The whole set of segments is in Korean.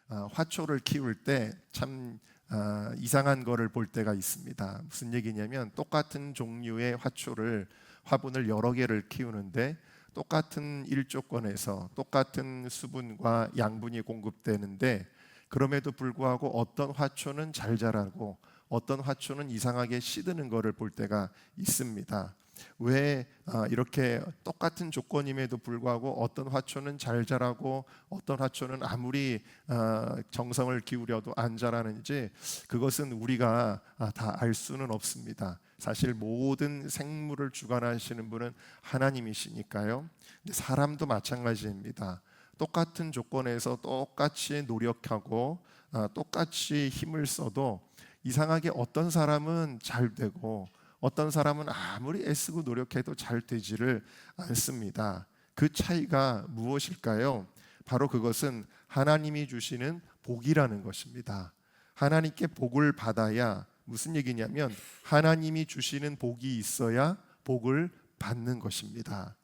화초를 키울 때 참 이상한 거를 볼 때가 있습니다. 무슨 얘기냐면 똑같은 종류의 화분을 여러 개를 키우는데 똑같은 일조건에서 똑같은 수분과 양분이 공급되는데 그럼에도 불구하고 어떤 화초는 잘 자라고 어떤 화초는 이상하게 시드는 것을 볼 때가 있습니다. 왜 이렇게 똑같은 조건임에도 불구하고 어떤 화초는 잘 자라고 어떤 화초는 아무리 정성을 기울여도 안 자라는지 그것은 우리가 다 알 수는 없습니다. 사실 모든 생물을 주관하시는 분은 하나님이시니까요. 근데 사람도 마찬가지입니다. 똑같은 조건에서 똑같이 노력하고 똑같이 힘을 써도 이상하게 어떤 사람은 잘 되고 어떤 사람은 아무리 애쓰고 노력해도 잘 되지를 않습니다. 그 차이가 무엇일까요? 바로 그것은 하나님이 주시는 복이라는 것입니다. 하나님께 복을 받아야 무슨 얘기냐면 하나님이 주시는 복이 있어야 복을 받는 것입니다.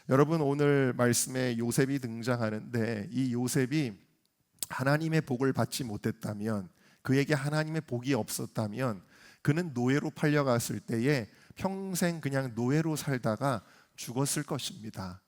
여러분 오늘 말씀에 요셉이 등장하는데 이 요셉이 하나님의 복을 받지 못했다면 그에게 하나님의 복이 없었다면 그는 노예로 팔려갔을 때에 평생 그냥 노예로 살다가 죽었을 것입니다.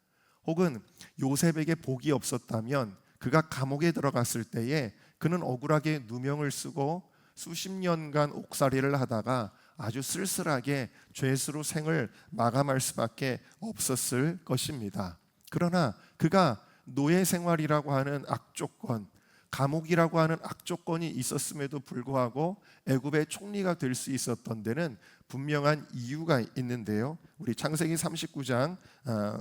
혹은 요셉에게 복이 없었다면 그가 감옥에 들어갔을 때에 그는 억울하게 누명을 쓰고 수십 년간 옥살이를 하다가 아주 쓸쓸하게 죄수로 생을 마감할 수밖에 없었을 것입니다. 그러나 그가 노예 생활이라고 하는 악조건, 감옥이라고 하는 악조건이 있었음에도 불구하고 애굽의 총리가 될 수 있었던 데는 분명한 이유가 있는데요. 우리 창세기 39장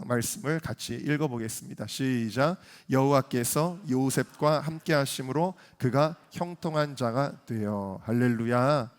말씀을 같이 읽어보겠습니다. 시작. 여호와께서 요셉과 함께 하심으로 그가 형통한 자가 되어. 할렐루야.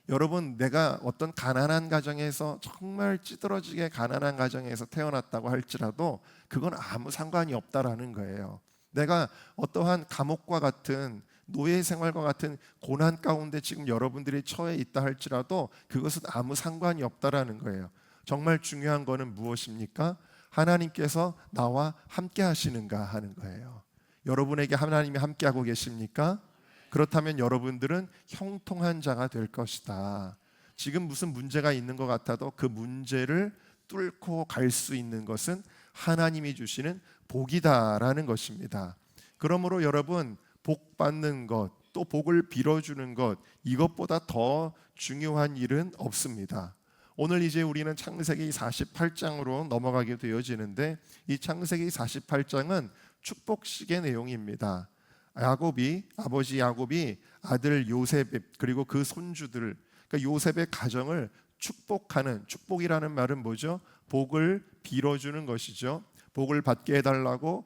여러분 내가 어떤 가난한 가정에서 정말 찌들어지게 가난한 가정에서 태어났다고 할지라도 그건 아무 상관이 없다라는 거예요. 내가 어떠한 감옥과 같은 노예 생활과 같은 고난 가운데 지금 여러분들이 처해 있다 할지라도 그것은 아무 상관이 없다라는 거예요. 정말 중요한 거는 무엇입니까? 하나님께서 나와 함께 하시는가 하는 거예요. 여러분에게 하나님이 함께 하고 계십니까? 그렇다면 여러분들은 형통한 자가 될 것이다. 지금 무슨 문제가 있는 것 같아도 그 문제를 뚫고 갈 수 있는 것은 하나님이 주시는 복이다라는 것입니다. 그러므로 여러분 복 받는 것, 또 복을 빌어주는 것 이것보다 더 중요한 일은 없습니다. 오늘 이제 우리는 창세기 48장으로 넘어가게 되어지는데 이 창세기 48장은 축복식의 내용입니다. 아버지 야곱이 아들 요셉 그리고 그 손주들 그러니까 요셉의 가정을 축복하는 축복이라는 말은 뭐죠? 복을 빌어주는 것이죠. 복을 받게 해달라고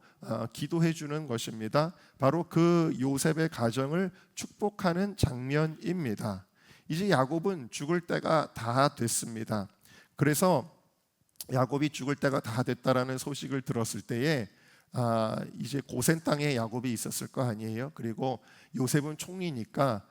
기도해 주는 것입니다. 바로 그 요셉의 가정을 축복하는 장면입니다. 이제 야곱은 죽을 때가 다 됐습니다. 그래서 야곱이 죽을 때가 다 됐다라는 소식을 들었을 때에 이제 고센 땅에 야곱이 있었을 거 아니에요. 그리고 요셉은 총리니까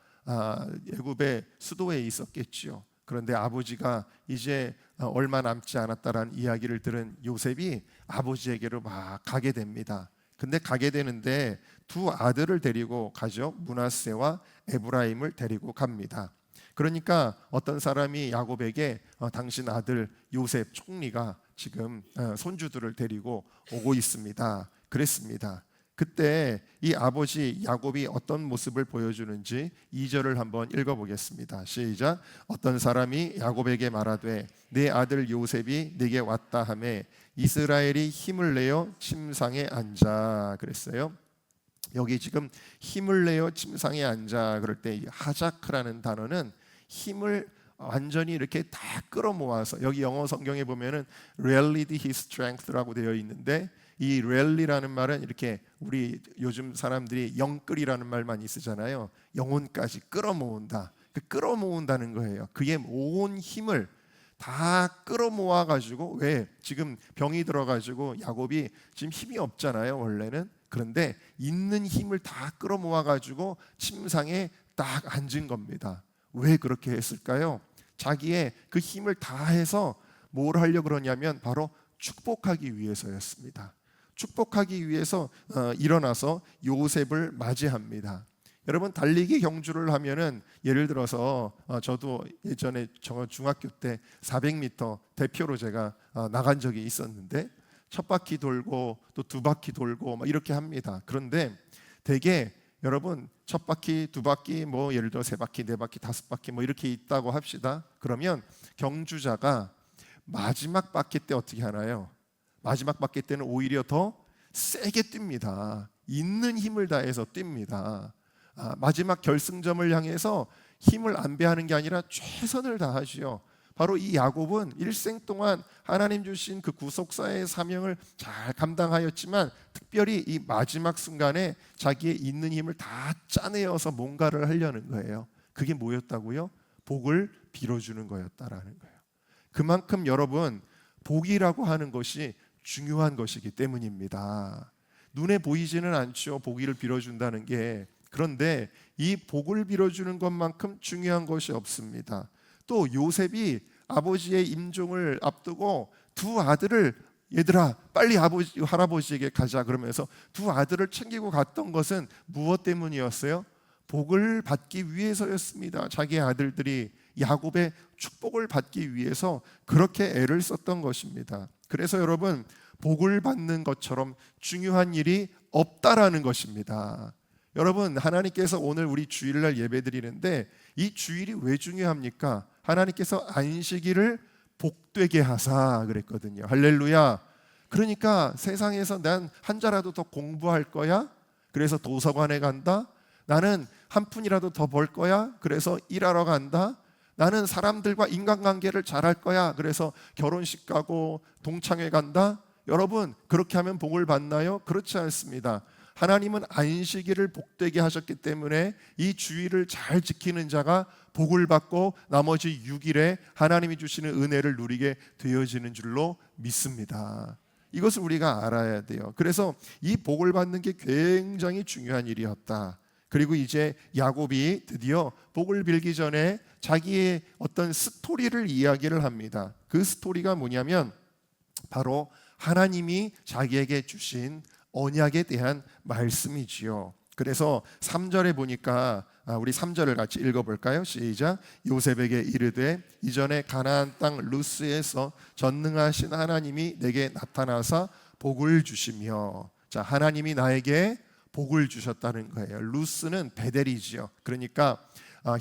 애굽의 수도에 있었겠지요. 그런데 아버지가 이제 얼마 남지 않았다라는 이야기를 들은 요셉이 아버지에게로 막 가게 됩니다. 근데 가게 되는데 두 아들을 데리고 가죠. 므낫세와 에브라임을 데리고 갑니다. 그러니까 어떤 사람이 야곱에게 당신 아들 요셉 총리가 지금 손주들을 데리고 오고 있습니다. 그랬습니다. 그때 이 아버지 야곱이 어떤 모습을 보여주는지 2절을 한번 읽어보겠습니다. 시작. 어떤 사람이 야곱에게 말하되 내 아들 요셉이 네게 왔다 하매 이스라엘이 힘을 내어 침상에 앉아 그랬어요. 여기 지금 힘을 내어 침상에 앉아 그럴 때 하자크라는 단어는 힘을 완전히 이렇게 다 끌어모아서 여기 영어 성경에 보면은 rallied his strength라고 되어 있는데 이 rally라는 말은 이렇게 우리 요즘 사람들이 영끌이라는 말 많이 쓰잖아요. 영혼까지 끌어모은다. 그 끌어모은다는 거예요. 그의 온 힘을 다 끌어모아 가지고 왜 지금 병이 들어 가지고 야곱이 지금 힘이 없잖아요. 원래는. 그런데 있는 힘을 다 끌어모아 가지고 침상에 딱 앉은 겁니다. 왜 그렇게 했을까요? 자기의 그 힘을 다 해서 뭘 하려고 그러냐면 바로 축복하기 위해서였습니다. 축복하기 위해서 일어나서 요셉을 맞이합니다. 여러분, 달리기 경주를 하면은 예를 들어서 저도 예전에 중학교 때 400m 대표로 제가 나간 적이 있었는데, 첫 바퀴 돌고 또 두 바퀴 돌고 막 이렇게 합니다. 그런데 대개 여러분, 첫 바퀴, 두 바퀴, 뭐 예를 들어 세 바퀴, 네 바퀴, 다섯 바퀴 뭐 이렇게 있다고 합시다. 그러면 경주자가 마지막 바퀴 때 어떻게 하나요? 마지막 바퀴 때는 오히려 더 세게 뜁니다. 있는 힘을 다해서 뜁니다. 마지막 결승점을 향해서 힘을 안배하는 게 아니라 최선을 다하지요. 바로 이 야곱은 일생 동안 하나님 주신 그 구속사의 사명을 잘 감당하였지만, 특별히 이 마지막 순간에 자기의 있는 힘을 다 짜내어서 뭔가를 하려는 거예요. 그게 뭐였다고요? 복을 빌어주는 거였다라는 거예요. 그만큼 여러분, 복이라고 하는 것이 중요한 것이기 때문입니다. 눈에 보이지는 않죠, 복을 빌어준다는 게. 그런데 이 복을 빌어주는 것만큼 중요한 것이 없습니다. 또 요셉이 아버지의 임종을 앞두고 두 아들을, 얘들아 빨리 아버지 할아버지에게 가자 그러면서 두 아들을 챙기고 갔던 것은 무엇 때문이었어요? 복을 받기 위해서였습니다. 자기의 아들들이 야곱의 축복을 받기 위해서 그렇게 애를 썼던 것입니다. 그래서 여러분, 복을 받는 것처럼 중요한 일이 없다라는 것입니다. 여러분, 하나님께서 오늘 우리 주일날 예배드리는데 이 주일이 왜 중요합니까? 하나님께서 안식일을 복되게 하사 그랬거든요. 할렐루야. 그러니까 세상에서 난 한 자라도 더 공부할 거야, 그래서 도서관에 간다. 나는 한 푼이라도 더 벌 거야, 그래서 일하러 간다. 나는 사람들과 인간관계를 잘할 거야, 그래서 결혼식 가고 동창회 간다. 여러분, 그렇게 하면 복을 받나요? 그렇지 않습니다. 하나님은 안식일을 복되게 하셨기 때문에 이 주일을 잘 지키는 자가 복을 받고 나머지 6일에 하나님이 주시는 은혜를 누리게 되어지는 줄로 믿습니다. 이것을 우리가 알아야 돼요. 그래서 이 복을 받는 게 굉장히 중요한 일이었다. 그리고 이제 야곱이 드디어 복을 빌기 전에 자기의 어떤 스토리를 이야기를 합니다. 그 스토리가 뭐냐면 바로 하나님이 자기에게 주신 언약에 대한 말씀이지요. 그래서 3절에 보니까 우리 3절을 같이 읽어볼까요? 시작. 요셉에게 이르되 이전에 가나안 땅 루스에서 전능하신 하나님이 내게 나타나사 복을 주시며. 자, 하나님이 나에게 복을 주셨다는 거예요. 루스는 베델이지요. 그러니까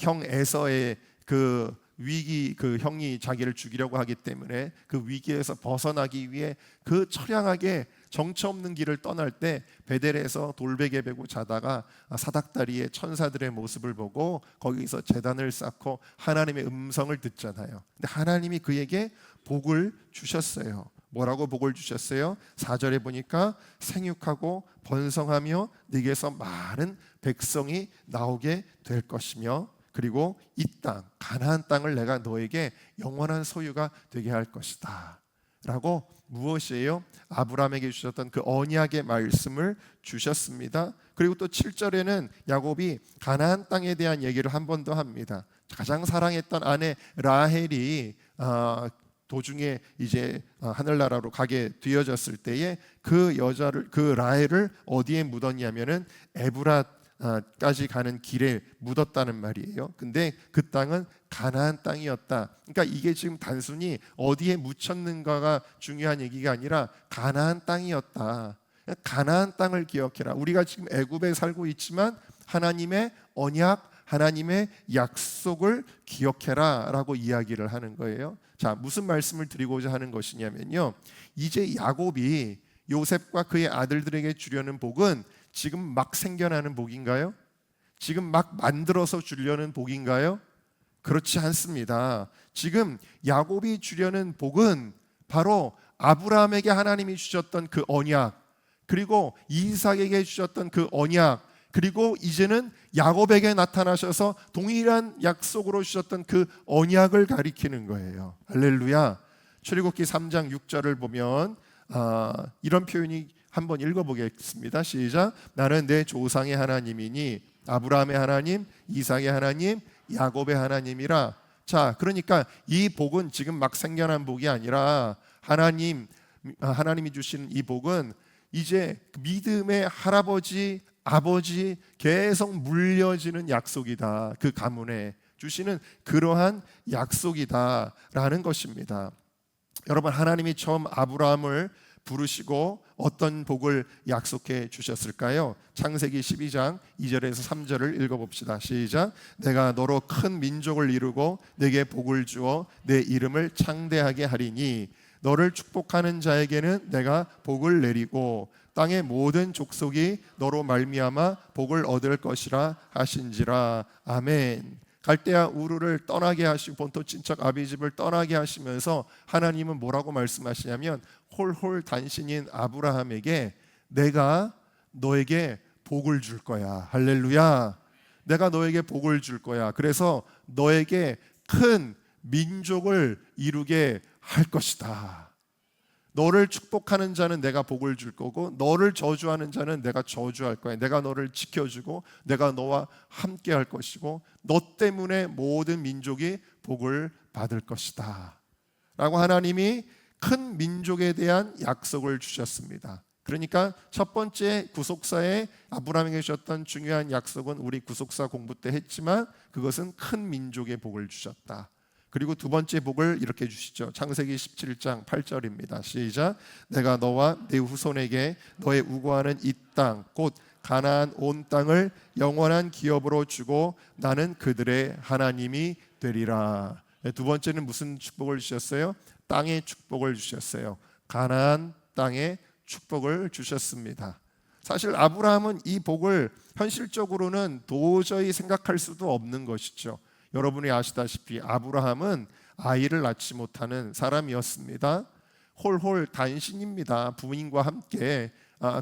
형 에서의 그 위기, 그 형이 자기를 죽이려고 하기 때문에 그 위기에서 벗어나기 위해 그 처량하게 정처 없는 길을 떠날 때 베델에서 돌베개 베고 자다가 사닥다리에 천사들의 모습을 보고 거기서 제단을 쌓고 하나님의 음성을 듣잖아요. 근데 하나님이 그에게 복을 주셨어요. 뭐라고 복을 주셨어요? 4절에 보니까 생육하고 번성하며 네게서 많은 백성이 나오게 될 것이며, 그리고 이 땅, 가나안 땅을 내가 너에게 영원한 소유가 되게 할 것이다 라고 무엇이에요? 아브라함에게 주셨던 그 언약의 말씀을 주셨습니다. 그리고 또 7절에는 야곱이 가나안 땅에 대한 얘기를 한 번 더 합니다. 가장 사랑했던 아내 라헬이 도중에 이제 하늘나라로 가게 되어졌을 때에 그 여자를, 그 라헬을 어디에 묻었냐면은 에브라까지 가는 길에 묻었다는 말이에요. 근데 그 땅은 가나안 땅이었다. 그러니까 이게 지금 단순히 어디에 묻혔는가가 중요한 얘기가 아니라 가나안 땅이었다. 가나안 땅을 기억해라. 우리가 지금 애굽에 살고 있지만 하나님의 언약, 하나님의 약속을 기억해라 라고 이야기를 하는 거예요. 자, 무슨 말씀을 드리고자 하는 것이냐면요, 이제 야곱이 요셉과 그의 아들들에게 주려는 복은 지금 막 생겨나는 복인가요? 지금 막 만들어서 주려는 복인가요? 그렇지 않습니다. 지금 야곱이 주려는 복은 바로 아브라함에게 하나님이 주셨던 그 언약, 그리고 이삭에게 주셨던 그 언약, 그리고 이제는 야곱에게 나타나셔서 동일한 약속으로 주셨던 그 언약을 가리키는 거예요. 할렐루야. 출애굽기 3장 6절을 보면 이런 표현이 한번 읽어보겠습니다. 시작. 나는 내 조상의 하나님이니 아브라함의 하나님, 이삭의 하나님, 야곱의 하나님이라. 자, 그러니까 이 복은 지금 막 생겨난 복이 아니라 하나님이 주시는 이 복은 이제 믿음의 할아버지, 아버지 계속 물려지는 약속이다. 그 가문에 주시는 그러한 약속이다라는 것입니다. 여러분, 하나님이 처음 아브라함을 부르시고 어떤 복을 약속해 주셨을까요? 창세기 12장 2절에서 3절을 읽어봅시다. 시작. 내가 너로 큰 민족을 이루고 내게 복을 주어 내 이름을 창대하게 하리니 너를 축복하는 자에게는 내가 복을 내리고 땅의 모든 족속이 너로 말미암아 복을 얻을 것이라 하신지라. 아멘. 갈대아 우르를 떠나게 하시고 본토 친척 아비집을 떠나게 하시면서 하나님은 뭐라고 말씀하시냐면 홀홀 단신인 아브라함에게 내가 너에게 복을 줄 거야. 할렐루야. 내가 너에게 복을 줄 거야. 그래서 너에게 큰 민족을 이루게 할 것이다. 너를 축복하는 자는 내가 복을 줄 거고 너를 저주하는 자는 내가 저주할 거야. 내가 너를 지켜주고 내가 너와 함께 할 것이고 너 때문에 모든 민족이 복을 받을 것이다 라고 하나님이 큰 민족에 대한 약속을 주셨습니다. 그러니까 첫 번째 구속사에 아브라함에게 주셨던 중요한 약속은 우리 구속사 공부 때 했지만 그것은 큰 민족의 복을 주셨다. 그리고 두 번째 복을 이렇게 주시죠. 창세기 17장 8절입니다. 시작. 내가 너와 내 후손에게 너의 우고하는 이 땅 곧 가나안 온 땅을 영원한 기업으로 주고 나는 그들의 하나님이 되리라. 두 번째는 무슨 축복을 주셨어요? 땅의 축복을 주셨어요. 가나안 땅의 축복을 주셨습니다. 사실 아브라함은 이 복을 현실적으로는 도저히 생각할 수도 없는 것이죠. 여러분이 아시다시피 아브라함은 아이를 낳지 못하는 사람이었습니다. 홀홀 단신입니다. 부인과 함께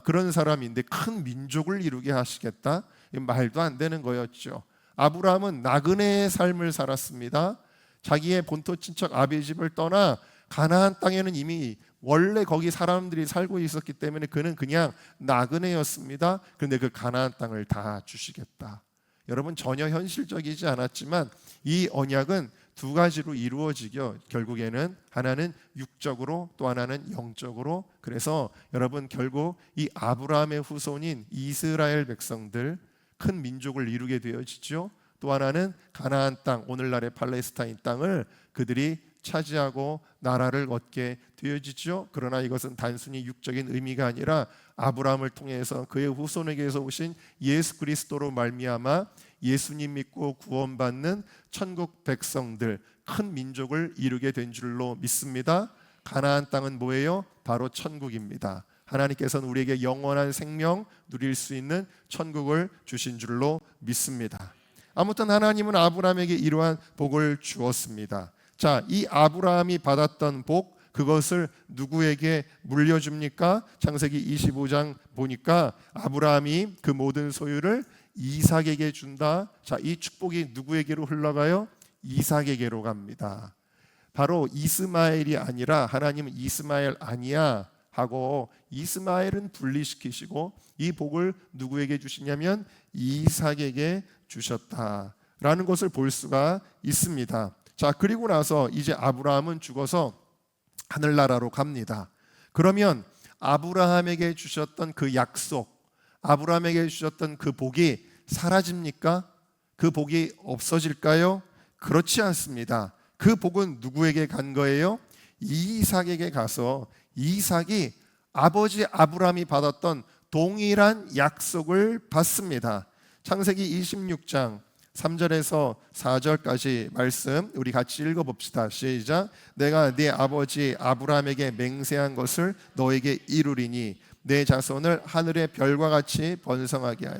그런 사람인데 큰 민족을 이루게 하시겠다? 말도 안 되는 거였죠. 아브라함은 나그네의 삶을 살았습니다. 자기의 본토 친척 아비집을 떠나 가나안 땅에는 이미 원래 거기 사람들이 살고 있었기 때문에 그는 그냥 나그네였습니다. 그런데 그 가나안 땅을 다 주시겠다. 여러분, 전혀 현실적이지 않았지만 이 언약은 두 가지로 이루어지죠. 결국에는 하나는 육적으로 또 하나는 영적으로. 그래서 여러분, 결국 이 아브라함의 후손인 이스라엘 백성들 큰 민족을 이루게 되어지죠. 또 하나는 가나안 땅, 오늘날의 팔레스타인 땅을 그들이 차지하고 나라를 얻게 되어지죠. 그러나 이것은 단순히 육적인 의미가 아니라 아브라함을 통해서 그의 후손에게서 오신 예수 그리스도로 말미암아 예수님 믿고 구원받는 천국 백성들, 큰 민족을 이루게 된 줄로 믿습니다. 가나안 땅은 뭐예요? 바로 천국입니다. 하나님께서는 우리에게 영원한 생명 누릴 수 있는 천국을 주신 줄로 믿습니다. 아무튼 하나님은 아브라함에게 이러한 복을 주었습니다. 자, 이 아브라함이 받았던 복, 그것을 누구에게 물려줍니까? 창세기 25장 보니까 아브라함이 그 모든 소유를 이삭에게 준다. 자, 이 축복이 누구에게로 흘러가요? 이삭에게로 갑니다. 바로 이스마엘이 아니라 하나님은 이스마엘 아니야 하고 이스마엘은 분리시키시고 이 복을 누구에게 주시냐면 이삭에게 주셨다라는 것을 볼 수가 있습니다. 자, 그리고 나서 이제 아브라함은 죽어서 하늘나라로 갑니다. 그러면 아브라함에게 주셨던 그 약속, 아브라함에게 주셨던 그 복이 사라집니까? 그 복이 없어질까요? 그렇지 않습니다. 그 복은 누구에게 간 거예요? 이삭에게 가서 이삭이 아버지 아브라함이 받았던 동일한 약속을 받습니다. 창세기 26장 3절에서 4절까지 말씀 우리 같이 읽어봅시다. 시작. 내가 네 아버지 아브라함에게 맹세한 것을 너에게 이루리니 내 자손을 하늘의 별과 같이 번성하게 하여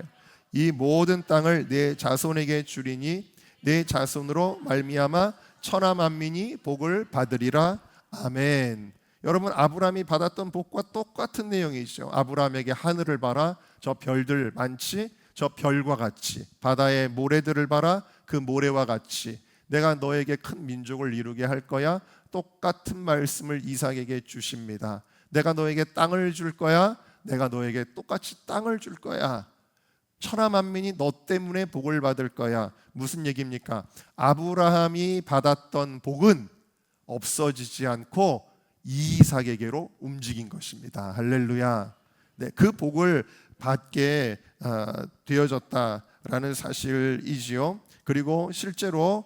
이 모든 땅을 내 자손에게 주리니 내 자손으로 말미암아 천하 만민이 복을 받으리라. 아멘. 여러분, 아브라함이 받았던 복과 똑같은 내용이죠. 아브라함에게 하늘을 봐라, 저 별들 많지? 저 별과 같이. 바다의 모래들을 봐라, 그 모래와 같이 내가 너에게 큰 민족을 이루게 할 거야. 똑같은 말씀을 이삭에게 주십니다. 내가 너에게 땅을 줄 거야. 내가 너에게 똑같이 땅을 줄 거야. 천하 만민이 너 때문에 복을 받을 거야. 무슨 얘기입니까? 아브라함이 받았던 복은 없어지지 않고 이삭에게로 움직인 것입니다. 할렐루야. 네, 그 복을 받게 되어졌다라는 사실이지요. 그리고 실제로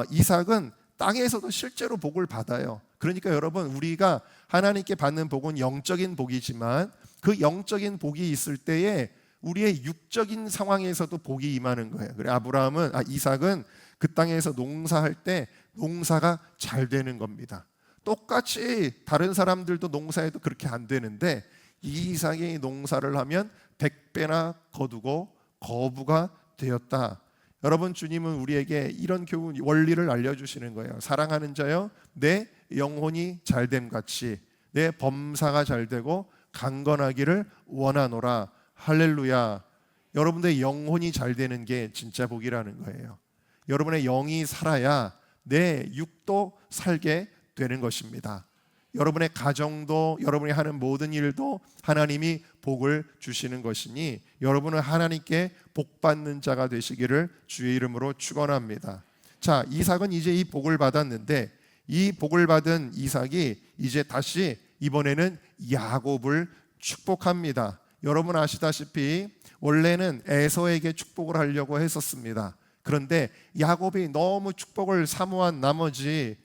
이삭은 땅에서도 실제로 복을 받아요. 그러니까 여러분, 우리가 하나님께 받는 복은 영적인 복이지만 그 영적인 복이 있을 때에 우리의 육적인 상황에서도 복이 임하는 거예요. 그래 이삭은 그 땅에서 농사할 때 농사가 잘 되는 겁니다. 똑같이 다른 사람들도 농사해도 그렇게 안 되는데 이삭이 농사를 하면 100배나 거두고 거부가 되었다. 여러분, 주님은 우리에게 이런 교훈 원리를 알려주시는 거예요. 사랑하는 자여, 내 영혼이 잘됨 같이 내 범사가 잘되고 강건하기를 원하노라. 할렐루야. 여러분들의 영혼이 잘되는 게 진짜 복이라는 거예요. 여러분의 영이 살아야 내 육도 살게 되는 것입니다. 여러분의 가정도, 여러분이 하는 모든 일도 하나님이 복을 주시는 것이니 여러분은 하나님께 복받는 자가 되시기를 주의 이름으로 축원합니다. 자, 이삭은 이제 이 복을 받았는데 이 복을 받은 이삭이 이제 다시 이번에는 야곱을 축복합니다. 여러분 아시다시피 원래는 에서에게 축복을 하려고 했었습니다. 그런데 야곱이 너무 축복을 사모한 나머지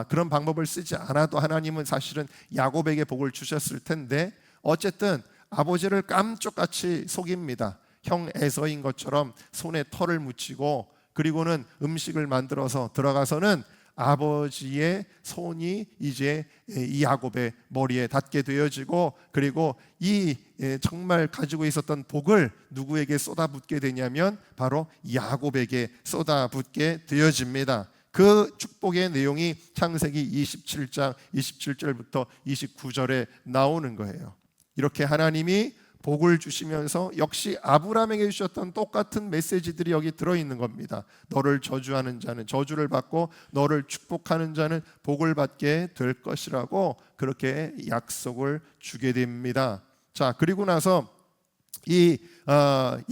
그런 방법을 쓰지 않아도 하나님은 사실은 야곱에게 복을 주셨을 텐데 어쨌든 아버지를 깜짝같이 속입니다. 형 에서인 것처럼 손에 털을 묻히고 그리고는 음식을 만들어서 들어가서는 아버지의 손이 이제 이 야곱의 머리에 닿게 되어지고 그리고 이 정말 가지고 있었던 복을 누구에게 쏟아붓게 되냐면 바로 야곱에게 쏟아붓게 되어집니다. 그 축복의 내용이 창세기 27장 27절부터 29절에 나오는 거예요. 이렇게 하나님이 복을 주시면서 역시 아브라함에게 주셨던 똑같은 메시지들이 여기 들어있는 겁니다. 너를 저주하는 자는 저주를 받고 너를 축복하는 자는 복을 받게 될 것이라고 그렇게 약속을 주게 됩니다. 자, 그리고 나서 이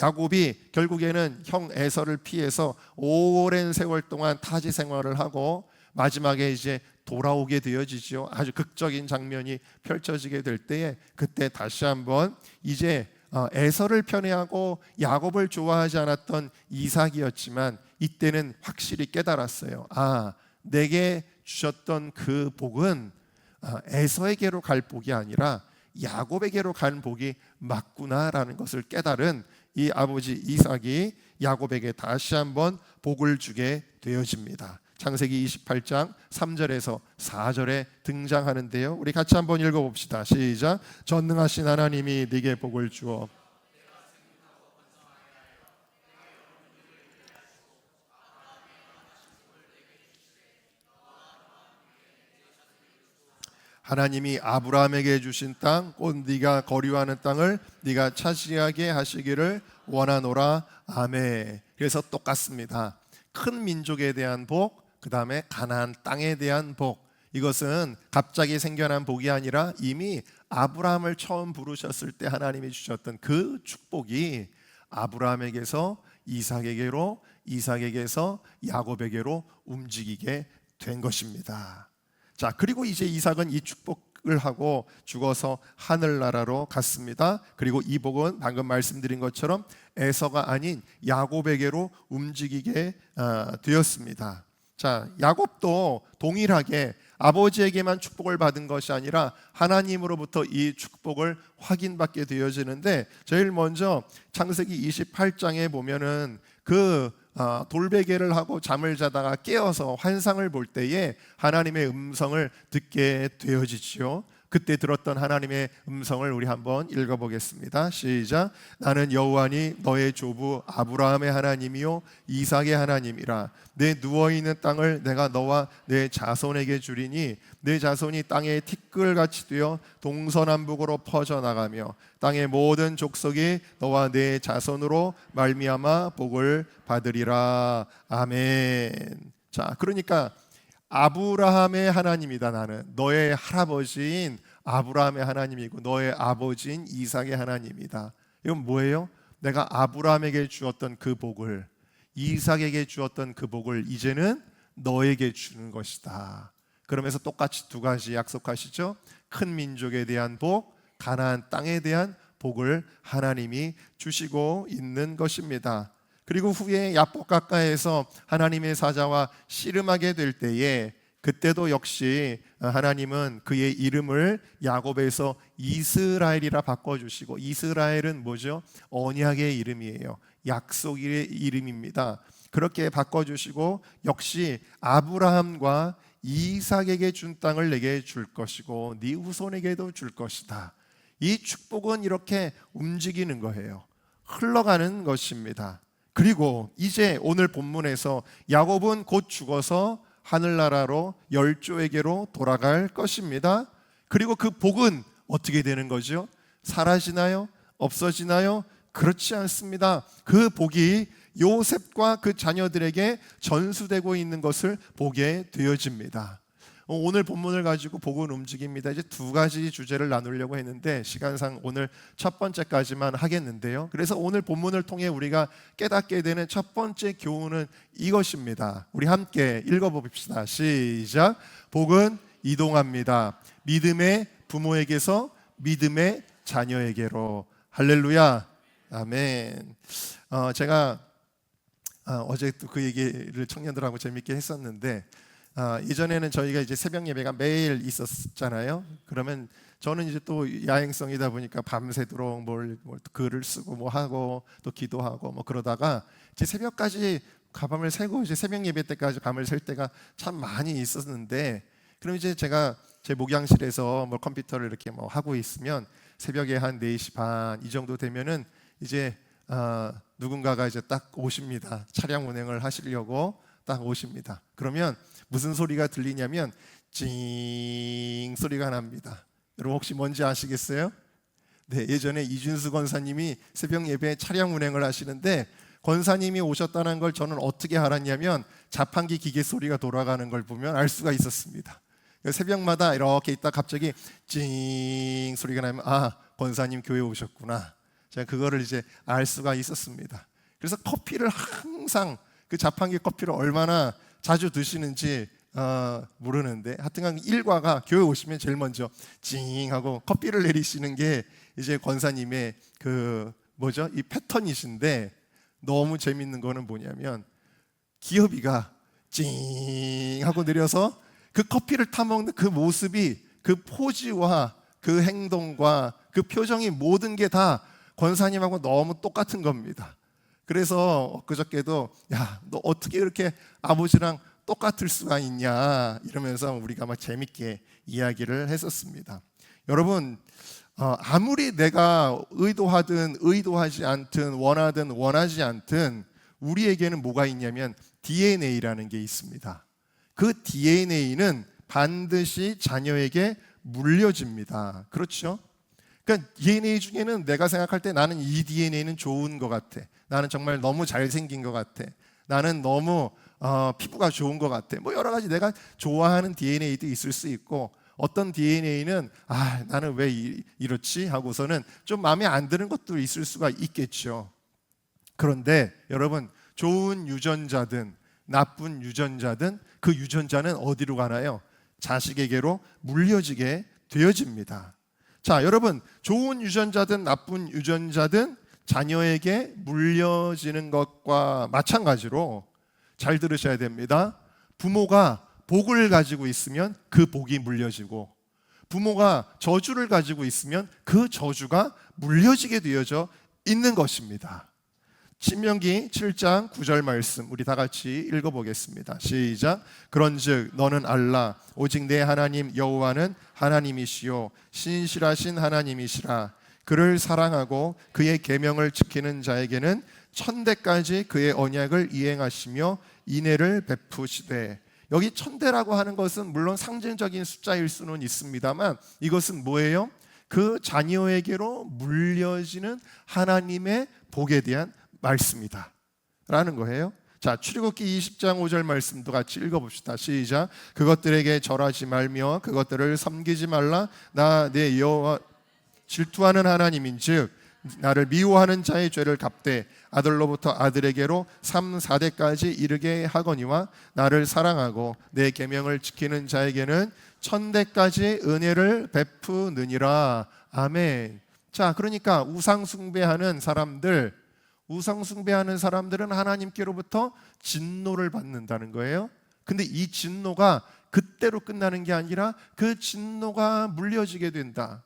야곱이 결국에는 형 에서를 피해서 오랜 세월 동안 타지 생활을 하고 마지막에 이제 돌아오게 되어지죠. 아주 극적인 장면이 펼쳐지게 될 때에 그때 다시 한번 이제 에서를 편애하고 야곱을 좋아하지 않았던 이삭이었지만 이때는 확실히 깨달았어요. 내게 주셨던 그 복은 에서에게로 갈 복이 아니라 야곱에게로 간 복이 맞구나라는 것을 깨달은 이 아버지 이삭이 야곱에게 다시 한번 복을 주게 되어집니다. 창세기 28장 3절에서 4절에 등장하는데요. 우리 같이 한번 읽어봅시다. 시작. 전능하신 하나님이 네게 복을 주어 하나님이 아브라함에게 주신 땅, 곧 네가 거류하는 땅을 네가 차지하게 하시기를 원하노라. 아멘. 그래서 똑같습니다. 큰 민족에 대한 복, 그 다음에 가나안 땅에 대한 복. 이것은 갑자기 생겨난 복이 아니라 이미 아브라함을 처음 부르셨을 때 하나님이 주셨던 그 축복이 아브라함에게서 이삭에게로, 이삭에게서 야곱에게로 움직이게 된 것입니다. 자, 그리고 이제 이삭은 이 축복을 하고 죽어서 하늘나라로 갔습니다. 그리고 이 복은 방금 말씀드린 것처럼 에서가 아닌 야곱에게로 움직이게 되었습니다. 자, 야곱도 동일하게 아버지에게만 축복을 받은 것이 아니라 하나님으로부터 이 축복을 확인받게 되어지는데 제일 먼저 창세기 28장에 보면은 그 돌베개를 하고 잠을 자다가 깨어서 환상을 볼 때에 하나님의 음성을 듣게 되어지지요. 그때 들었던 하나님의 음성을 우리 한번 읽어보겠습니다. 시작. 나는 여호와니 너의 조부 아브라함의 하나님이요 이삭의 하나님이라. 내 누워있는 땅을 내가 너와 내 자손에게 주리니 내 자손이 땅의 티끌같이 되어 동서남북으로 퍼져나가며 땅의 모든 족속이 너와 내 자손으로 말미암아 복을 받으리라. 아멘. 자, 그러니까 아브라함의 하나님이다. 나는 너의 할아버지인 아브라함의 하나님이고 너의 아버지인 이삭의 하나님이다. 이건 뭐예요? 내가 아브라함에게 주었던 그 복을, 이삭에게 주었던 그 복을 이제는 너에게 주는 것이다. 그러면서 똑같이 두 가지 약속하시죠. 큰 민족에 대한 복, 가나안 땅에 대한 복을 하나님이 주시고 있는 것입니다. 그리고 후에 야복 가까이에서 하나님의 사자와 씨름하게 될 때에 그때도 역시 하나님은 그의 이름을 야곱에서 이스라엘이라 바꿔주시고, 이스라엘은 뭐죠? 언약의 이름이에요. 약속의 이름입니다. 그렇게 바꿔주시고 역시 아브라함과 이삭에게 준 땅을 내게 줄 것이고 네 후손에게도 줄 것이다. 이 축복은 이렇게 움직이는 거예요. 흘러가는 것입니다. 그리고 이제 오늘 본문에서 야곱은 곧 죽어서 하늘나라로 열조에게로 돌아갈 것입니다. 그리고 그 복은 어떻게 되는 거죠? 사라지나요? 없어지나요? 그렇지 않습니다. 그 복이 요셉과 그 자녀들에게 전수되고 있는 것을 보게 되어집니다. 오늘 본문을 가지고 복은 움직입니다. 이제 두 가지 주제를 나누려고 했는데 시간상 오늘 첫 번째까지만 하겠는데요. 그래서 오늘 본문을 통해 우리가 깨닫게 되는 첫 번째 교훈은 이것입니다. 우리 함께 읽어봅시다. 시작. 복은 이동합니다. 믿음의 부모에게서 믿음의 자녀에게로. 할렐루야. 아멘. 제가 어제 또 그 얘기를 청년들하고 재밌게 했었는데, 예전에는 저희가 이제 새벽 예배가 매일 있었잖아요. 그러면 저는 이제 또 야행성이다 보니까 밤새도록 뭘 글을 쓰고 뭐 하고 또 기도하고 뭐 그러다가 이제 새벽까지 가밤을 새고 이제 새벽 예배 때까지 밤을 샐 때가 참 많이 있었는데, 그럼 이제 제가 제 목양실에서 뭐 컴퓨터를 이렇게 뭐 하고 있으면 새벽에 한 4시 반 이 정도 되면은 이제 누군가가 이제 딱 오십니다. 차량 운행을 하시려고 딱 오십니다. 그러면 무슨 소리가 들리냐면 찡 소리가 납니다. 여러분 혹시 뭔지 아시겠어요? 네, 예전에 이준수 권사님이 새벽 예배에 차량 운행을 하시는데 권사님이 오셨다는 걸 저는 어떻게 알았냐면 자판기 기계 소리가 돌아가는 걸 보면 알 수가 있었습니다. 새벽마다 이렇게 있다 갑자기 찡 소리가 나면 권사님 교회 오셨구나. 제가 그거를 이제 알 수가 있었습니다. 그래서 커피를 항상 그 자판기 커피를 얼마나 자주 드시는지 모르는데 하여튼간 일과가 교회 오시면 제일 먼저 찡 하고 커피를 내리시는 게 이제 권사님의 이 패턴이신데, 너무 재밌는 거는 뭐냐면 기업이가 찡 하고 내려서 그 커피를 타먹는 그 모습이, 그 포즈와 그 행동과 그 표정이 모든 게 다 권사님하고 너무 똑같은 겁니다. 그래서 그저께도 야, 너 어떻게 이렇게 아버지랑 똑같을 수가 있냐 이러면서 우리가 막 재밌게 이야기를 했었습니다. 여러분, 아무리 내가 의도하든 의도하지 않든 원하든 원하지 않든 우리에게는 뭐가 있냐면 DNA라는 게 있습니다. 그 DNA는 반드시 자녀에게 물려집니다. 그렇죠? 그러니까 DNA 중에는 내가 생각할 때 나는 이 DNA는 좋은 것 같아. 나는 정말 너무 잘생긴 것 같아. 나는 너무 피부가 좋은 것 같아. 뭐 여러 가지 내가 좋아하는 DNA도 있을 수 있고, 어떤 DNA는 나는 왜 이렇지 하고서는 좀 마음에 안 드는 것도 있을 수가 있겠죠. 그런데 여러분, 좋은 유전자든 나쁜 유전자든 그 유전자는 어디로 가나요? 자식에게로 물려지게 되어집니다. 자, 여러분, 좋은 유전자든 나쁜 유전자든 자녀에게 물려지는 것과 마찬가지로 잘 들으셔야 됩니다. 부모가 복을 가지고 있으면 그 복이 물려지고, 부모가 저주를 가지고 있으면 그 저주가 물려지게 되어져 있는 것입니다. 신명기 7장 9절 말씀 우리 다 같이 읽어보겠습니다. 시작. 그런즉 너는 알라 오직 내 하나님 여호와는 하나님이시요 신실하신 하나님이시라. 그를 사랑하고 그의 계명을 지키는 자에게는 천대까지 그의 언약을 이행하시며 인애를 베푸시되. 여기 천대라고 하는 것은 물론 상징적인 숫자일 수는 있습니다만 이것은 뭐예요? 그 자녀에게로 물려지는 하나님의 복에 대한 말씀이다 라는 거예요. 자, 출애굽기 20장 5절 말씀도 같이 읽어봅시다. 시작. 그것들에게 절하지 말며 그것들을 섬기지 말라. 나 내 여호와 질투하는 하나님인즉 나를 미워하는 자의 죄를 갚되 아들로부터 아들에게로 3, 4대까지 이르게 하거니와 나를 사랑하고 내 계명을 지키는 자에게는 1000대까지 은혜를 베푸느니라. 아멘. 자, 그러니까 우상 숭배하는 사람들은 하나님께로부터 진노를 받는다는 거예요. 근데 이 진노가 그때로 끝나는 게 아니라 그 진노가 물려지게 된다.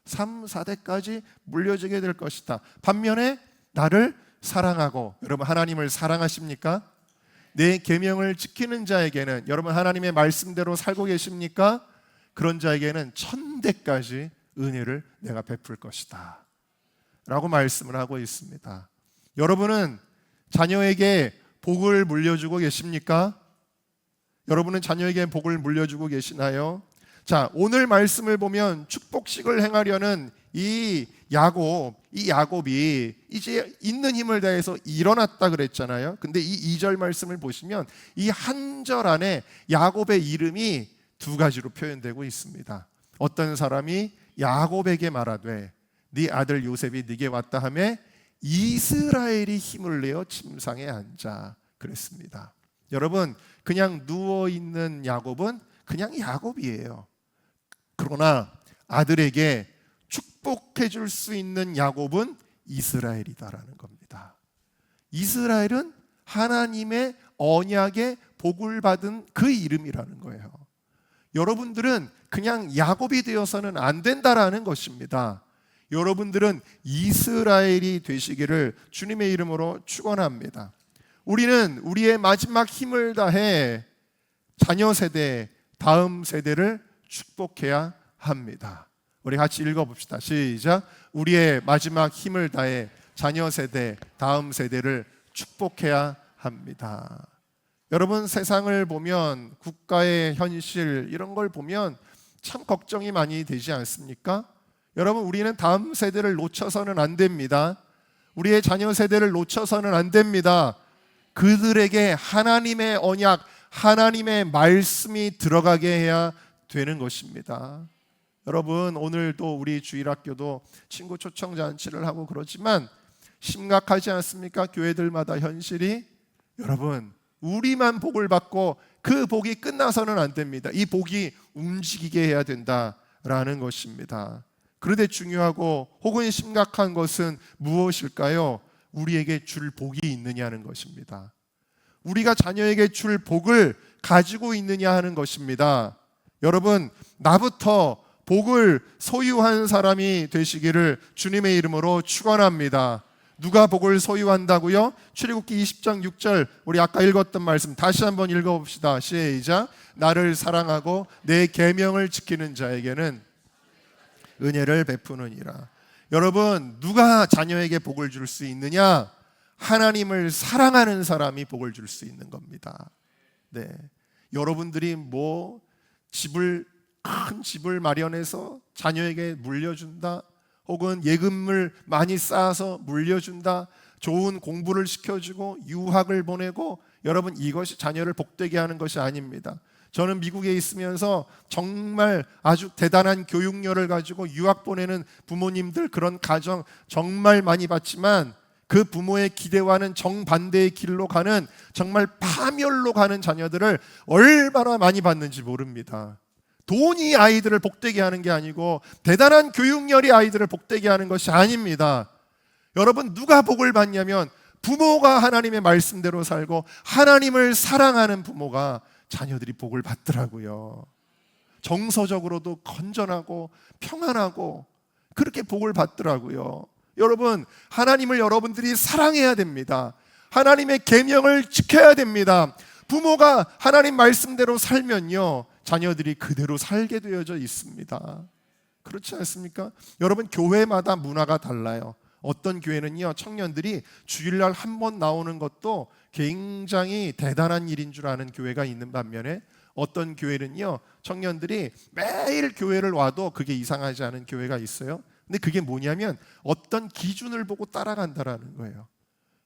3, 4대까지 물려지게 될 것이다. 반면에 나를 사랑하고, 여러분 하나님을 사랑하십니까? 내 계명을 지키는 자에게는, 여러분 하나님의 말씀대로 살고 계십니까? 그런 자에게는 1000대까지 은혜를 내가 베풀 것이다 라고 말씀을 하고 있습니다. 여러분은 자녀에게 복을 물려주고 계십니까? 여러분은 자녀에게 복을 물려주고 계시나요? 자, 오늘 말씀을 보면 축복식을 행하려는 이 야곱이 이제 있는 힘을 다해서 일어났다 그랬잖아요. 근데 이 2절 말씀을 보시면 이 한 절 안에 야곱의 이름이 2가지로 표현되고 있습니다. 어떤 사람이 야곱에게 말하되 네 아들 요셉이 네게 왔다 하매 이스라엘이 힘을 내어 침상에 앉아 그랬습니다. 여러분, 그냥 누워있는 야곱은 그냥 야곱이에요. 그러나 아들에게 축복해 줄 수 있는 야곱은 이스라엘이다라는 겁니다. 이스라엘은 하나님의 언약의 복을 받은 그 이름이라는 거예요. 여러분들은 그냥 야곱이 되어서는 안 된다라는 것입니다. 여러분들은 이스라엘이 되시기를 주님의 이름으로 축원합니다. 우리는 우리의 마지막 힘을 다해 자녀 세대, 다음 세대를 축복해야 합니다. 우리 같이 읽어봅시다. 시작. 우리의 마지막 힘을 다해 자녀 세대, 다음 세대를 축복해야 합니다. 여러분, 세상을 보면, 국가의 현실 이런 걸 보면 참 걱정이 많이 되지 않습니까? 여러분, 우리는 다음 세대를 놓쳐서는 안 됩니다. 우리의 자녀 세대를 놓쳐서는 안 됩니다. 그들에게 하나님의 언약, 하나님의 말씀이 들어가게 해야 되는 것입니다. 여러분, 오늘도 우리 주일학교도 친구 초청 잔치를 하고 그러지만 심각하지 않습니까? 교회들마다 현실이. 여러분, 우리만 복을 받고 그 복이 끝나서는 안 됩니다. 이 복이 움직이게 해야 된다라는 것입니다. 그런데 중요하고 혹은 심각한 것은 무엇일까요? 우리에게 줄 복이 있느냐는 것입니다. 우리가 자녀에게 줄 복을 가지고 있느냐 하는 것입니다. 여러분, 나부터 복을 소유한 사람이 되시기를 주님의 이름으로 축원합니다. 누가 복을 소유한다고요? 출애굽기 20장 6절, 우리 아까 읽었던 말씀 다시 한번 읽어봅시다. 시작. 나를 사랑하고 내 계명을 지키는 자에게는 은혜를 베푸느니라. 여러분, 누가 자녀에게 복을 줄 수 있느냐? 하나님을 사랑하는 사람이 복을 줄 수 있는 겁니다. 네, 여러분들이 큰 집을 마련해서 자녀에게 물려준다, 혹은 예금을 많이 쌓아서 물려준다, 좋은 공부를 시켜주고 유학을 보내고, 여러분, 이것이 자녀를 복되게 하는 것이 아닙니다. 저는 미국에 있으면서 정말 아주 대단한 교육열을 가지고 유학 보내는 부모님들, 그런 가정 정말 많이 봤지만 그 부모의 기대와는 정반대의 길로 가는, 정말 파멸로 가는 자녀들을 얼마나 많이 봤는지 모릅니다. 돈이 아이들을 복되게 하는 게 아니고 대단한 교육열이 아이들을 복되게 하는 것이 아닙니다. 여러분, 누가 복을 받냐면 부모가 하나님의 말씀대로 살고 하나님을 사랑하는 부모가 자녀들이 복을 받더라고요. 정서적으로도 건전하고 평안하고 그렇게 복을 받더라고요. 여러분, 하나님을 여러분들이 사랑해야 됩니다. 하나님의 계명을 지켜야 됩니다. 부모가 하나님 말씀대로 살면요, 자녀들이 그대로 살게 되어져 있습니다. 그렇지 않습니까? 여러분, 교회마다 문화가 달라요. 어떤 교회는요, 청년들이 주일날 한 번 나오는 것도 굉장히 대단한 일인 줄 아는 교회가 있는 반면에, 어떤 교회는요, 청년들이 매일 교회를 와도 그게 이상하지 않은 교회가 있어요. 근데 그게 뭐냐면 어떤 기준을 보고 따라간다라는 거예요.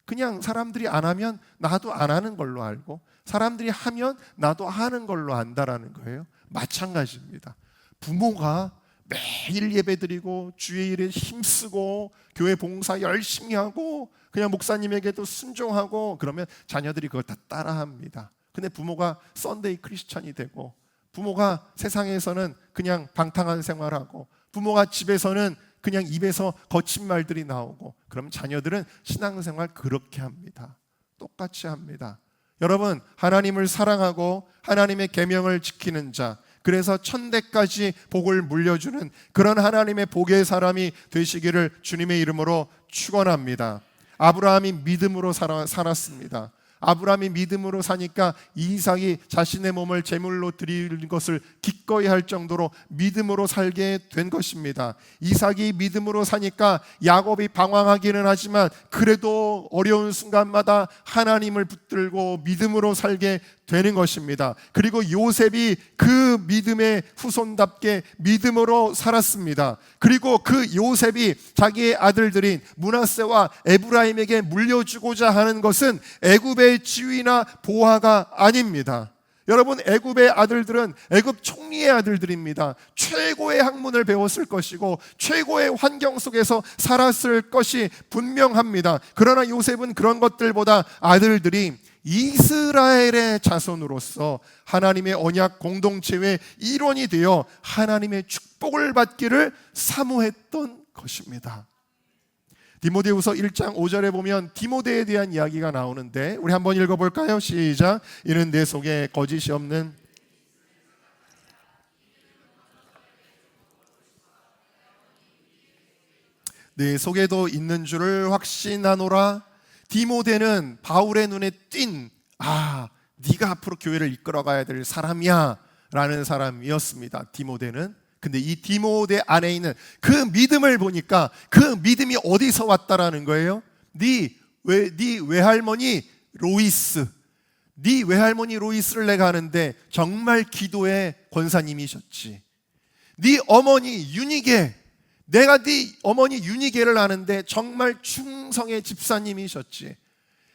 그냥 사람들이 안 하면 나도 안 하는 걸로 알고, 사람들이 하면 나도 하는 걸로 안다라는 거예요. 마찬가지입니다. 부모가 매일 예배드리고 주일에 힘쓰고 교회 봉사 열심히 하고 그냥 목사님에게도 순종하고 그러면 자녀들이 그걸 다 따라합니다. 근데 부모가 썬데이 크리스찬이 되고, 부모가 세상에서는 그냥 방탕한 생활하고, 부모가 집에서는 그냥 입에서 거친 말들이 나오고, 그럼 자녀들은 신앙생활 그렇게 합니다. 똑같이 합니다. 여러분, 하나님을 사랑하고 하나님의 계명을 지키는 자, 그래서 천대까지 복을 물려주는 그런 하나님의 복의 사람이 되시기를 주님의 이름으로 축원합니다. 아브라함이 믿음으로 살았습니다. 아브라함이 믿음으로 사니까 이삭이 자신의 몸을 제물로 드리는 것을 기꺼이 할 정도로 믿음으로 살게 된 것입니다. 이삭이 믿음으로 사니까 야곱이 방황하기는 하지만 그래도 어려운 순간마다 하나님을 붙들고 믿음으로 살게 되는 것입니다. 그리고 요셉이 그 믿음의 후손답게 믿음으로 살았습니다. 그리고 그 요셉이 자기의 아들들인 므낫세와 에브라임에게 물려주고자 하는 것은 애굽의 지위나 보화가 아닙니다. 여러분, 애굽의 아들들은 애굽 총리의 아들들입니다. 최고의 학문을 배웠을 것이고 최고의 환경 속에서 살았을 것이 분명합니다. 그러나 요셉은 그런 것들보다 아들들이 이스라엘의 자손으로서 하나님의 언약 공동체의 일원이 되어 하나님의 축복을 받기를 사모했던 것입니다. 디모데후서 1장 5절에 보면 디모데에 대한 이야기가 나오는데 우리 한번 읽어볼까요? 시작. 이는 내 속에 거짓이 없는 내 속에도 있는 줄을 확신하노라. 디모데는 바울의 눈에 띈 네가 앞으로 교회를 이끌어가야 될 사람이야 라는 사람이었습니다. 디모데는. 근데 이 디모데 안에 있는 그 믿음을 보니까 그 믿음이 어디서 왔다라는 거예요? 네 외할머니 로이스, 네 외할머니 로이스를 내가 아는데 정말 기도의 권사님이셨지. 네 어머니 유니게, 내가 네 어머니 유니게를 아는데 정말 충성의 집사님이셨지.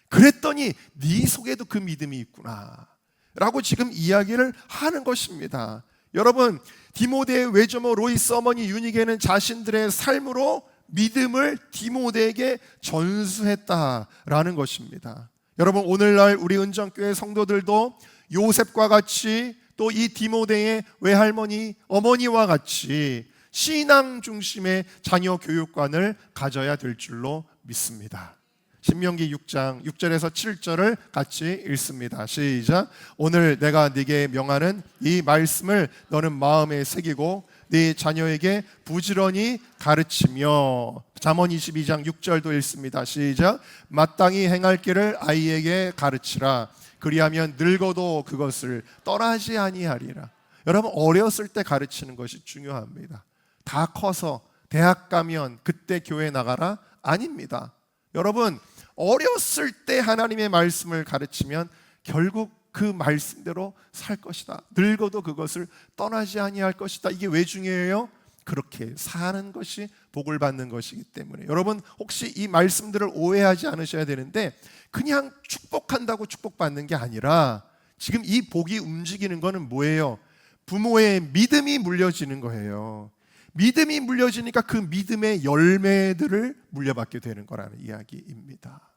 그랬더니 네 속에도 그 믿음이 있구나 라고 지금 이야기를 하는 것입니다. 여러분, 디모데의 외조모 로이스 어머니 유니게는 자신들의 삶으로 믿음을 디모데에게 전수했다라는 것입니다. 여러분, 오늘날 우리 은정교회 성도들도 요셉과 같이 또 이 디모데의 외할머니 어머니와 같이 신앙 중심의 자녀 교육관을 가져야 될 줄로 믿습니다. 신명기 6장 6절에서 7절을 같이 읽습니다. 시작. 오늘 내가 네게 명하는 이 말씀을 너는 마음에 새기고 네 자녀에게 부지런히 가르치며. 잠언 22장 6절도 읽습니다. 시작. 마땅히 행할 길을 아이에게 가르치라. 그리하면 늙어도 그것을 떠나지 아니하리라. 여러분, 어렸을 때 가르치는 것이 중요합니다. 다 커서 대학 가면 그때 교회 나가라? 아닙니다. 여러분, 어렸을 때 하나님의 말씀을 가르치면 결국 그 말씀대로 살 것이다. 늙어도 그것을 떠나지 아니할 것이다. 이게 왜 중요해요? 그렇게 사는 것이 복을 받는 것이기 때문에. 여러분, 혹시 이 말씀들을 오해하지 않으셔야 되는데 그냥 축복한다고 축복받는 게 아니라 지금 이 복이 움직이는 거는 뭐예요? 부모의 믿음이 물려지는 거예요. 믿음이 물려지니까 그 믿음의 열매들을 물려받게 되는 거라는 이야기입니다.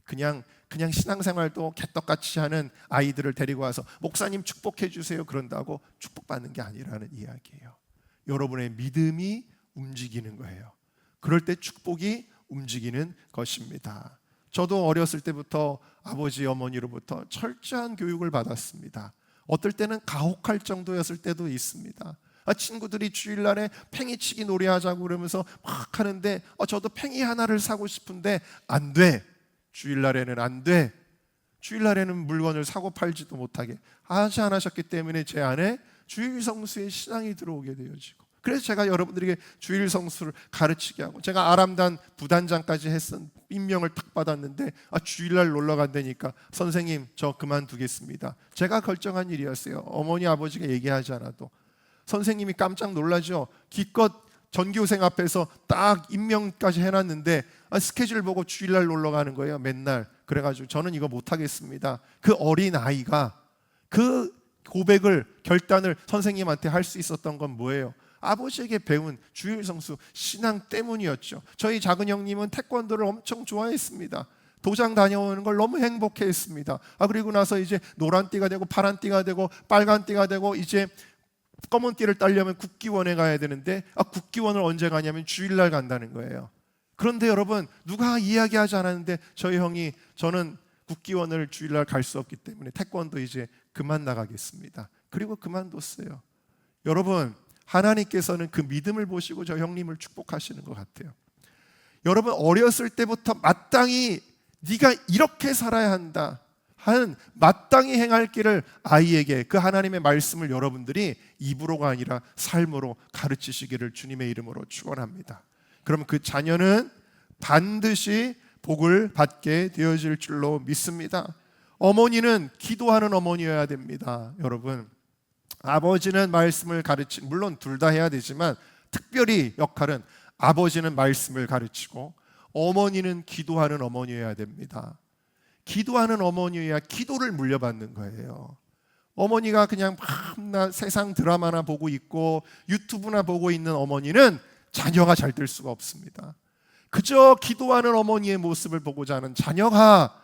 그냥 신앙생활도 개떡같이 하는 아이들을 데리고 와서 목사님 축복해 주세요 그런다고 축복받는 게 아니라는 이야기예요. 여러분의 믿음이 움직이는 거예요. 그럴 때 축복이 움직이는 것입니다. 저도 어렸을 때부터 아버지 어머니로부터 철저한 교육을 받았습니다. 어떨 때는 가혹할 정도였을 때도 있습니다. 친구들이 주일날에 팽이치기 놀이하자고 그러면서 막 하는데 저도 팽이 하나를 사고 싶은데 안 돼. 주일날에는 안 돼. 주일날에는 물건을 사고 팔지도 못하게 하지 않으셨기 때문에 제 안에 주일성수의 신앙이 들어오게 되어지고, 그래서 제가 여러분들에게 주일성수를 가르치게 하고, 제가 아람단 부단장까지 했던 임명을 탁 받았는데 주일날 놀러 간다니까 선생님 저 그만두겠습니다. 제가 결정한 일이었어요. 어머니 아버지가 얘기하지 않아도. 선생님이 깜짝 놀라죠. 기껏 전교생 앞에서 딱 임명까지 해놨는데 스케줄 보고 주일날 놀러 가는 거예요. 맨날. 그래가지고 저는 이거 못하겠습니다. 그 어린 아이가 그 고백을, 결단을 선생님한테 할 수 있었던 건 뭐예요? 아버지에게 배운 주일성수 신앙 때문이었죠. 저희 작은 형님은 태권도를 엄청 좋아했습니다. 도장 다녀오는 걸 너무 행복해했습니다. 그리고 나서 이제 노란띠가 되고 파란띠가 되고 빨간띠가 되고 이제 검은띠를 따려면 국기원에 가야 되는데 국기원을 언제 가냐면 주일날 간다는 거예요. 그런데 여러분, 누가 이야기하지 않았는데 저는 국기원을 주일날 갈 수 없기 때문에 태권도 이제 그만 나가겠습니다. 그리고 그만뒀어요. 여러분, 하나님께서는 그 믿음을 보시고 저 형님을 축복하시는 것 같아요. 여러분, 어렸을 때부터 마땅히 네가 이렇게 살아야 한다 하는 마땅히 행할 길을 아이에게 그 하나님의 말씀을 여러분들이 입으로가 아니라 삶으로 가르치시기를 주님의 이름으로 축원합니다. 그럼 그 자녀는 반드시 복을 받게 되어질 줄로 믿습니다. 어머니는 기도하는 어머니여야 됩니다. 여러분, 아버지는 말씀을 물론 둘 다 해야 되지만 특별히 역할은 아버지는 말씀을 가르치고 어머니는 기도하는 어머니여야 됩니다. 기도하는 어머니여야 기도를 물려받는 거예요. 어머니가 그냥 밤낮 세상 드라마나 보고 있고 유튜브나 보고 있는 어머니는 자녀가 잘 될 수가 없습니다. 그저 기도하는 어머니의 모습을 보고자 하는 자녀가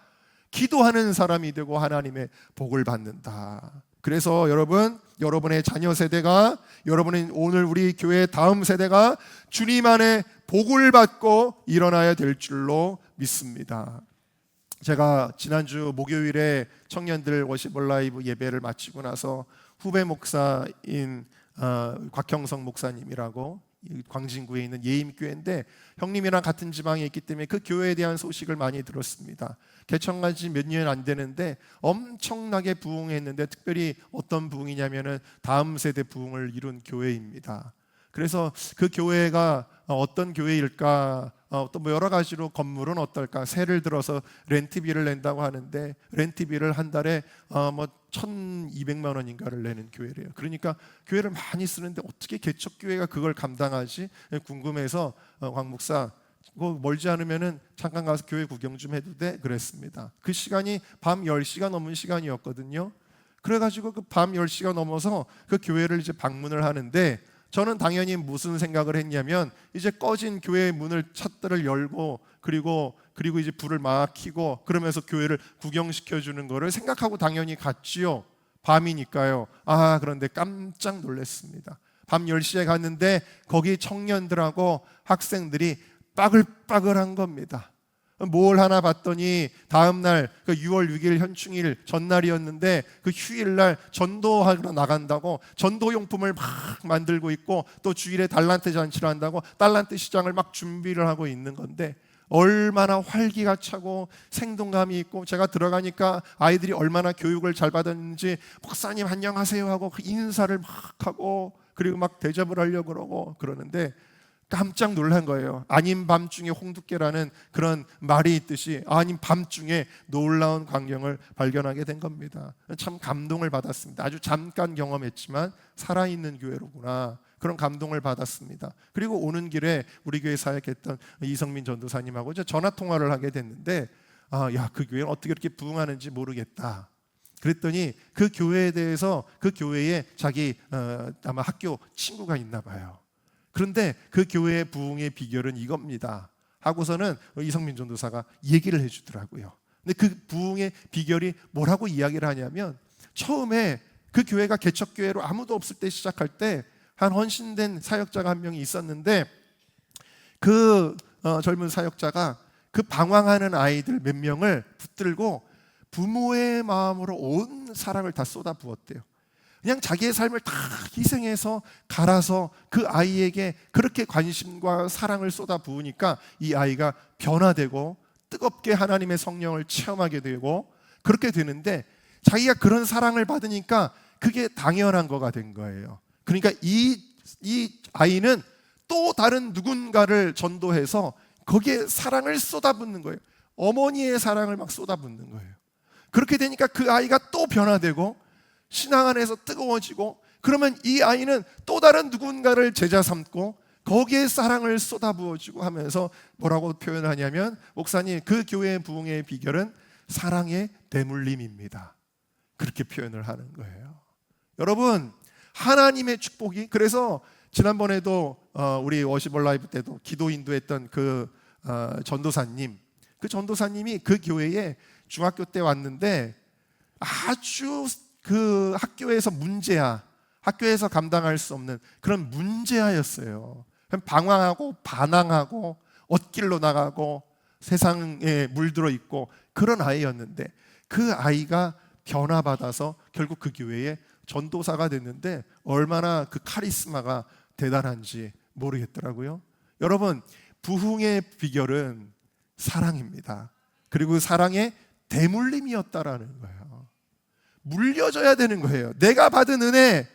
기도하는 사람이 되고 하나님의 복을 받는다. 그래서 여러분의 자녀 세대가, 여러분의 오늘 우리 교회 다음 세대가 주님 안에 복을 받고 일어나야 될 줄로 믿습니다. 제가 지난주 목요일에 청년들 워시ip 라이브 예배를 마치고 나서 후배 목사인 곽형성 목사님이라고 광진구에 있는 예임교회인데 형님이랑 같은 지방에 있기 때문에 그 교회에 대한 소식을 많이 들었습니다. 개척한 지 몇 년 안 되는데 엄청나게 부흥했는데 특별히 어떤 부흥이냐면은 다음 세대 부흥을 이룬 교회입니다. 그래서 그 교회가 어떤 교회일까, 또 뭐 여러 가지로 건물은 어떨까, 세를 들어서 렌트비를 낸다고 하는데 렌트비를 한 달에 뭐 1,200만 원인가를 내는 교회래요. 그러니까 교회를 많이 쓰는데 어떻게 개척교회가 그걸 감당하지? 궁금해서 광 목사 멀지 않으면은 잠깐 가서 교회 구경 좀 해도 돼? 그랬습니다. 그 시간이 밤 10시가 넘은 시간이었거든요. 그래가지고 그 밤 10시가 넘어서 그 교회를 이제 방문을 하는데 저는 당연히 무슨 생각을 했냐면 이제 꺼진 교회의 문을 찻들을 열고 그리고 이제 불을 막 켜고 그러면서 교회를 구경시켜 주는 거를 생각하고 당연히 갔지요. 밤이니까요. 그런데 깜짝 놀랐습니다. 밤 10시에 갔는데 거기 청년들하고 학생들이 빠글빠글한 겁니다. 뭘 하나 봤더니 다음 날 6월 6일 현충일 전날이었는데 그 휴일날 전도하러 나간다고 전도용품을 막 만들고 있고 또 주일에 달란트 잔치를 한다고 달란트 시장을 막 준비를 하고 있는 건데 얼마나 활기가 차고 생동감이 있고 제가 들어가니까 아이들이 얼마나 교육을 잘 받았는지 목사님 안녕하세요 하고 그 인사를 막 하고 그리고 막 대접을 하려고 그러고 그러는데 깜짝 놀란 거예요. 아닌 밤중에 홍두깨라는 그런 말이 있듯이 아닌 밤중에 놀라운 광경을 발견하게 된 겁니다. 참 감동을 받았습니다. 아주 잠깐 경험했지만 살아있는 교회로구나 그런 감동을 받았습니다. 그리고 오는 길에 우리 교회 사역했던 이성민 전도사님하고 이제 전화 통화를 하게 됐는데 그 교회는 어떻게 이렇게 부흥하는지 모르겠다. 그랬더니 그 교회에 대해서 그 교회에 자기 아마 학교 친구가 있나 봐요. 그런데 그 교회의 부흥의 비결은 이겁니다 하고서는 이성민 전도사가 얘기를 해주더라고요. 근데 그 부흥의 비결이 뭐라고 이야기를 하냐면 처음에 그 교회가 개척교회로 아무도 없을 때 시작할 때 한 헌신된 사역자가 한 명이 있었는데 그 젊은 사역자가 그 방황하는 아이들 몇 명을 붙들고 부모의 마음으로 온 사랑을 다 쏟아부었대요. 그냥 자기의 삶을 다 희생해서 갈아서 그 아이에게 그렇게 관심과 사랑을 쏟아부으니까 이 아이가 변화되고 뜨겁게 하나님의 성령을 체험하게 되고 그렇게 되는데 자기가 그런 사랑을 받으니까 그게 당연한 거가 된 거예요. 그러니까 이 아이는 또 다른 누군가를 전도해서 거기에 사랑을 쏟아붓는 거예요. 어머니의 사랑을 막 쏟아붓는 거예요. 그렇게 되니까 그 아이가 또 변화되고 신앙 안에서 뜨거워지고 그러면 이 아이는 또 다른 누군가를 제자 삼고 거기에 사랑을 쏟아부어주고 하면서 뭐라고 표현하냐면 목사님 그 교회의 부흥의 비결은 사랑의 대물림입니다. 그렇게 표현을 하는 거예요. 여러분 하나님의 축복이 그래서 지난번에도 우리 워시ip 라이브 때도 기도 인도했던 그 전도사님 그 전도사님이 그 교회에 중학교 때 왔는데 아주 그 학교에서 문제야 학교에서 감당할 수 없는 그런 문제아였어요. 방황하고 반항하고 엇길로 나가고 세상에 물들어 있고 그런 아이였는데, 그 아이가 변화받아서 결국 그 교회에 전도사가 됐는데 얼마나 그 카리스마가 대단한지 모르겠더라고요. 여러분, 부흥의 비결은 사랑입니다. 그리고 사랑의 대물림이었다라는 거예요. 물려줘야 되는 거예요. 내가 받은 은혜,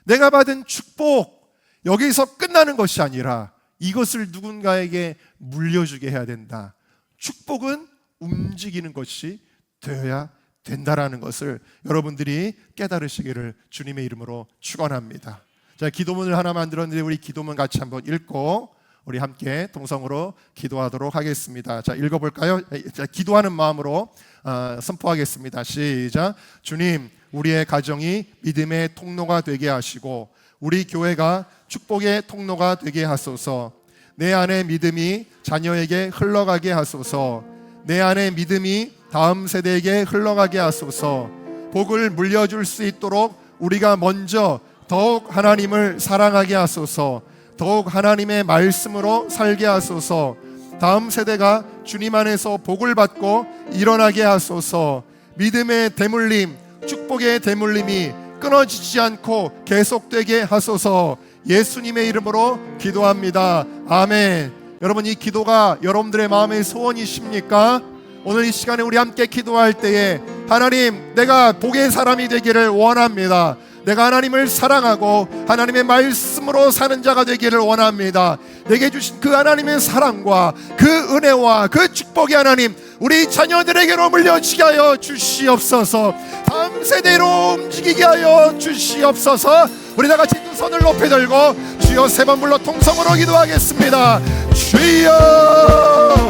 내가 받은 축복, 여기서 끝나는 것이 아니라 이것을 누군가에게 물려주게 해야 된다. 축복은 움직이는 것이 되어야 된다라는 것을 여러분들이 깨달으시기를 주님의 이름으로 축원합니다. 자, 기도문을 하나 만들었는데 우리 기도문 같이 한번 읽고 우리 함께 동성으로 기도하도록 하겠습니다. 자, 읽어볼까요? 자, 기도하는 마음으로 선포하겠습니다. 시작. 주님, 우리의 가정이 믿음의 통로가 되게 하시고 우리 교회가 축복의 통로가 되게 하소서. 내 안의 믿음이 자녀에게 흘러가게 하소서. 내 안의 믿음이 다음 세대에게 흘러가게 하소서. 복을 물려줄 수 있도록 우리가 먼저 더욱 하나님을 사랑하게 하소서. 더욱 하나님의 말씀으로 살게 하소서. 다음 세대가 주님 안에서 복을 받고 일어나게 하소서. 믿음의 대물림, 축복의 대물림이 끊어지지 않고 계속되게 하소서. 예수님의 이름으로 기도합니다. 아멘. 여러분, 이 기도가 여러분들의 마음의 소원이십니까? 오늘 이 시간에 우리 함께 기도할 때에 하나님, 내가 복의 사람이 되기를 원합니다. 내가 하나님을 사랑하고 하나님의 말씀으로 사는 자가 되기를 원합니다. 내게 주신 그 하나님의 사랑과 그 은혜와 그 축복이 하나님 우리 자녀들에게로 물려지게 하여 주시옵소서. 다음 세대로 움직이게 하여 주시옵소서. 우리 다 같이 두 손을 높이 들고 주여 세 번 불러 통성으로 기도하겠습니다. 주여